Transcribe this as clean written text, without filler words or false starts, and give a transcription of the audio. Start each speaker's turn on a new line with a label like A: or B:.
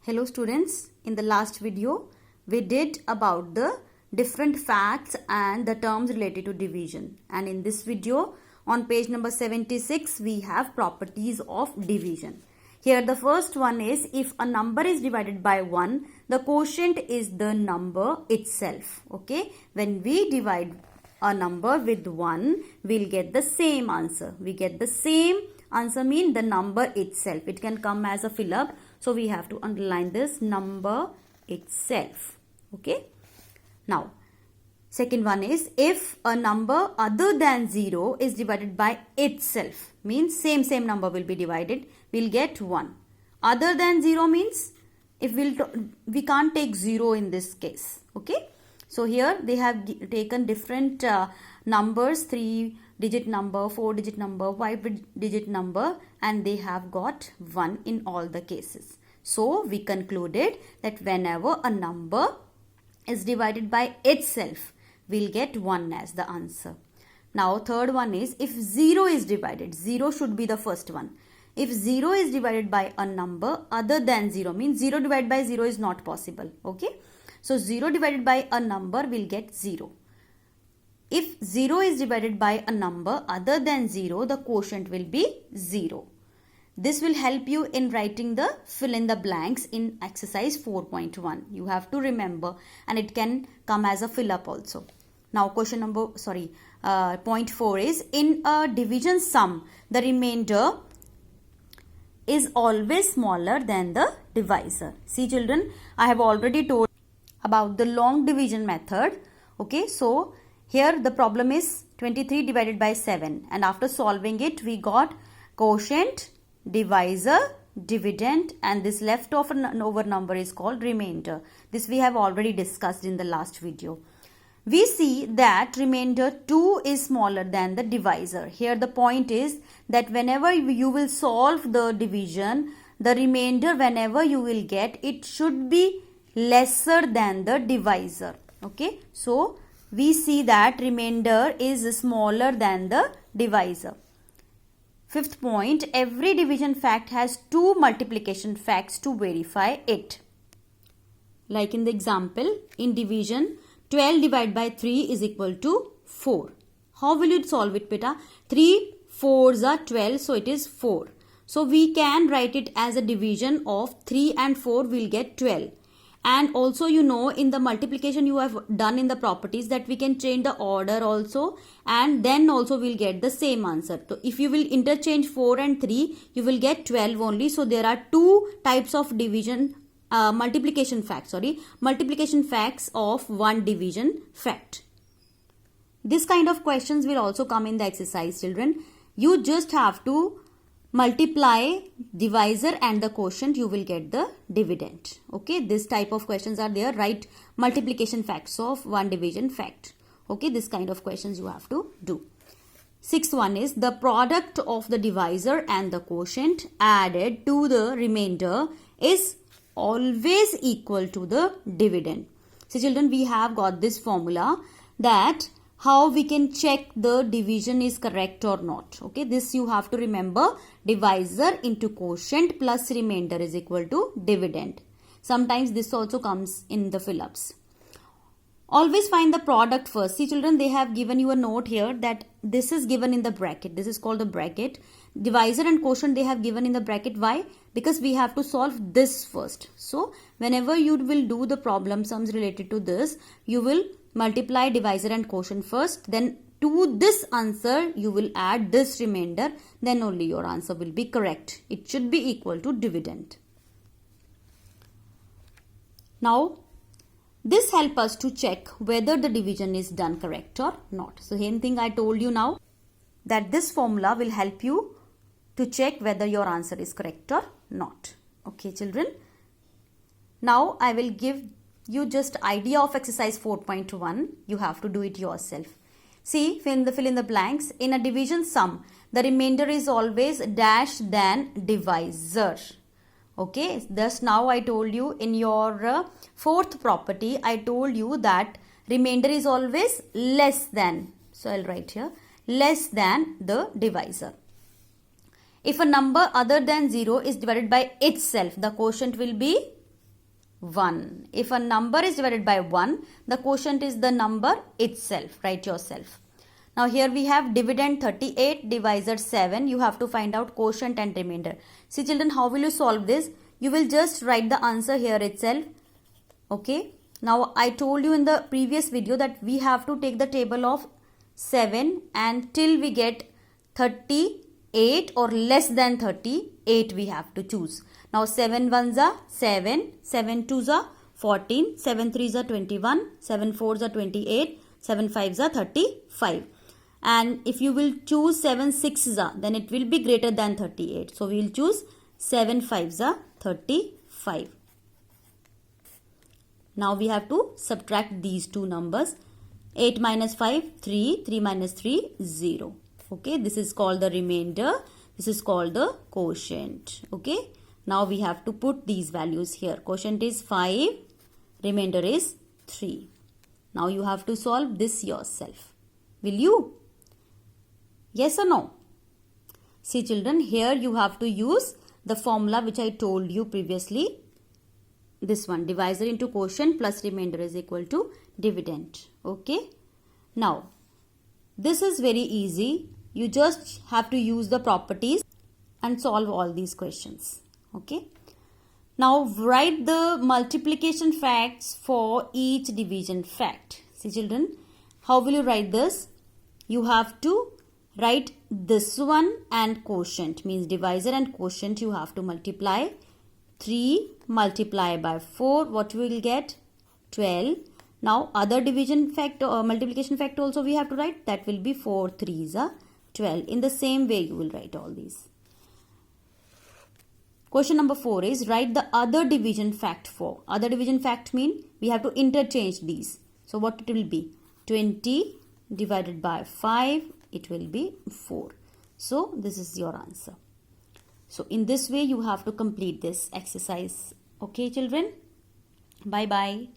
A: Hello students, in the last video we did about the different facts and the terms related to division, and in this video on page number 76 we have properties of division. Here the first one is, if a number is divided by 1, the quotient is the number itself. Okay, when we divide a number with 1, we'll get the same answer. We get the same answer mean the number itself. It can come as a fill up. So we have to underline this, number itself. Okay. Now, second one is, if a number other than 0 is divided by itself, means same number will be divided, we'll get 1. Other than 0 means if we can't take 0 in this case. Okay. So here they have taken different numbers, 3-digit number, 4-digit number, 5-digit number, and they have got 1 in all the cases. So we concluded that whenever a number is divided by itself, we'll get 1 as the answer. Now third one is, if 0 is divided, 0 should be the first one. If 0 is divided by a number other than 0, means 0 divided by 0 is not possible. Okay. So 0 divided by a number will get 0. If 0 is divided by a number other than 0, the quotient will be 0. This will help you in writing the fill in the blanks in exercise 4.1. You have to remember, and it can come as a fill up also. Now point 4 is, in a division sum, the remainder is always smaller than the divisor. See children, I have already told about the long division method. Okay, so here the problem is 23 divided by 7, and after solving it we got quotient, divisor, dividend, and this leftover number is called remainder. This we have already discussed in the last video. We see that remainder 2 is smaller than the divisor. Here the point is that whenever you will solve the division, the remainder whenever you will get, it should be lesser than the divisor. Okay, so we see that remainder is smaller than the divisor. Fifth point, every division fact has 2 multiplication facts to verify it. Like in the example, in division, 12 divided by 3 is equal to 4. How will you solve it, beta? 3 4s are 12, so it is 4. So we can write it as a division of 3 and 4 will get 12. And also you know, in the multiplication you have done in the properties that we can change the order also, and then also we'll get the same answer. So if you will interchange 4 and 3, you will get 12 only. So there are 2 types of division multiplication facts of one division fact. This kind of questions will also come in the exercise, children. You just have to multiply divisor and the quotient, you will get the dividend. Okay, this type of questions are there. Write multiplication facts of one division fact. Okay, this kind of questions you have to do. Sixth one is, the product of the divisor and the quotient added to the remainder is always equal to the dividend. So children, we have got this formula that how we can check the division is correct or not. Okay, this you have to remember, divisor into quotient plus remainder is equal to dividend. Sometimes this also comes in the fill-ups. Always find the product first. See children, they have given you a note here that this is given in the bracket. This is called the bracket. Divisor and quotient they have given in the bracket. Why? Because we have to solve this first. So whenever you will do the problem sums related to this, you will multiply divisor and quotient first, then to this answer you will add this remainder, then only your answer will be correct. It should be equal to dividend. Now this helps us to check whether the division is done correct or not. So same thing I told you now, that this formula will help you to check whether your answer is correct or not. Okay children, now I will give you just idea of exercise 4.1. You have to do it yourself. See, fill in the blanks. In a division sum, the remainder is always dash than divisor. Okay, thus now I told you in your fourth property, I told you that remainder is always less than. So I'll write here, less than the divisor. If a number other than 0 is divided by itself, the quotient will be 1. If a number is divided by 1, the quotient is the number itself. Write yourself. Now here we have dividend 38, divisor 7. You have to find out quotient and remainder. See children, how will you solve this? You will just write the answer here itself. Okay. Now I told you in the previous video that we have to take the table of 7 and till we get 38 or less than 38 we have to choose. Now 7 ones are 7, 7 twos are 14, 7 threes are 21, 7 fours are 28, 7 fives are 35. And if you will choose 7 sixes are, then it will be greater than 38. So we will choose 7 fives are 35. Now we have to subtract these two numbers. 8 minus 5, 3. 3 minus 3, 0. Okay, this is called the remainder. This is called the quotient. Okay, now we have to put these values here. Quotient is 5. Remainder is 3. Now you have to solve this yourself. Will you? Yes or no? See children, here you have to use the formula which I told you previously. This one, divisor into quotient plus remainder is equal to dividend. Okay. Now, this is very easy. You just have to use the properties and solve all these questions. Okay. Now, write the multiplication facts for each division fact. See children, how will you write this? You have to write this one and quotient, means divisor and quotient you have to multiply. 3 multiply by 4, what we will get? 12. Now other division fact or multiplication fact also we have to write. That will be 4 threes are 12. In the same way you will write all these. Question number 4 is write the other division fact for. Other division fact mean we have to interchange these. So what it will be? 20 divided by 5, it will be 4. So this is your answer. So in this way you have to complete this exercise. Okay children? Bye bye.